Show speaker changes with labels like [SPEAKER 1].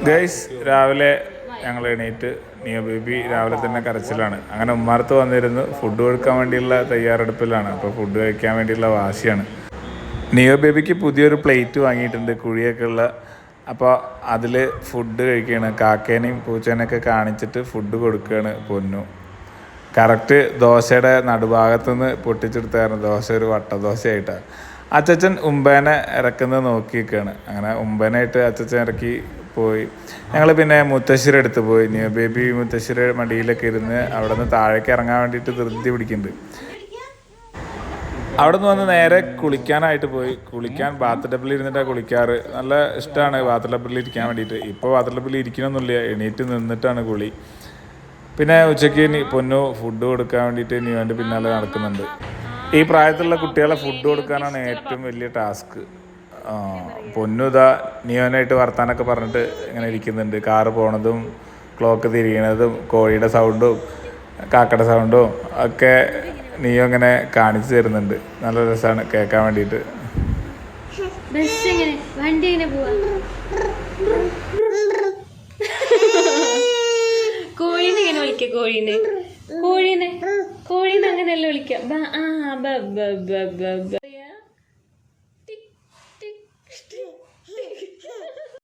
[SPEAKER 1] Guys രാവിലെ ഞങ്ങൾ എണീറ്റ് നിയോ ബേബി രാവിലെ തന്നെ കരച്ചിലാണ്. അങ്ങനെ ഉമ്മാർത്ത് വന്നിരുന്ന് ഫുഡ് കൊടുക്കാൻ വേണ്ടിയുള്ള തയ്യാറെടുപ്പിലാണ്. അപ്പോൾ ഫുഡ് കഴിക്കാൻ വേണ്ടിയുള്ള വാശിയാണ്. നിയോ ബേബിക്ക് പുതിയൊരു പ്ലേറ്റ് വാങ്ങിയിട്ടുണ്ട്, കുഴിയൊക്കെ ഉള്ള. അപ്പോൾ അതിൽ ഫുഡ് കഴിക്കുകയാണ്. കാക്കേനെയും പൂച്ചേനെയൊക്കെ കാണിച്ചിട്ട് ഫുഡ് കൊടുക്കുകയാണ് പൊന്നു. കറക്റ്റ് ദോശയുടെ നടുഭാഗത്തുനിന്ന് പൊട്ടിച്ചെടുത്തായിരുന്നു. ദോശ ഒരു വട്ടദോശയായിട്ടാണ്. അച്ചച്ചൻ ഉമ്പേനെ ഇറക്കുന്നത് നോക്കി നിൽക്കുകയാണ്. അങ്ങനെ ഉമ്പേനായിട്ട് അച്ചച്ചൻ ഇറക്കി പോയി. ഞങ്ങൾ പിന്നെ മുത്തശ്ശിയുടെ അടുത്ത് പോയി. നിയോ ബേബി മുത്തശ്ശിയുടെ മടിയിലൊക്കെ ഇരുന്ന് അവിടെ നിന്ന് താഴേക്ക് ഇറങ്ങാൻ വേണ്ടിയിട്ട് ധൃതി പിടിക്കുന്നുണ്ട്. അവിടെ നിന്ന് വന്ന് നേരെ കുളിക്കാനായിട്ട് പോയി. കുളിക്കാൻ ബാത്ത് ടബിൽ ഇരുന്നിട്ടാണ് കുളിക്കാറ്. നല്ല ഇഷ്ടമാണ് ബാത്ത് ടബിൽ ഇരിക്കാൻ വേണ്ടിയിട്ട്. ഇപ്പോൾ ബാത്ത് ടബിൽ ഇരിക്കണമെന്നില്ല, എണീറ്റ് നിന്നിട്ടാണ് കുളി. പിന്നെ ഉച്ചയ്ക്ക് പൊന്നു ഫുഡ് കൊടുക്കാൻ വേണ്ടിയിട്ട് നിയോൻ്റെ പിന്നാലെ നടക്കുന്നുണ്ട്. ഈ പ്രായത്തിലുള്ള കുട്ടികളെ ഫുഡ് കൊടുക്കാനാണ് ഏറ്റവും വലിയ ടാസ്ക്. പൊന്നു ഇതാ നിയോനായിട്ട് വർത്താനൊക്കെ പറഞ്ഞിട്ട് ഇങ്ങനെ ഇരിക്കുന്നുണ്ട്. കാറ് പോണതും ക്ലോക്ക് തിരിയണതും കോഴിയുടെ സൗണ്ടും കാക്കയുടെ സൗണ്ടും ഒക്കെ നിയോ ഇങ്ങനെ കാണിച്ചു തരുന്നുണ്ട്. നല്ല രസമാണ് കേൾക്കാൻ വേണ്ടിയിട്ട്.
[SPEAKER 2] കോഴീനെ എങ്ങനെ വിളിക്ക? കോഴീനെ അങ്ങനെയല്ല വിളിക്കാം.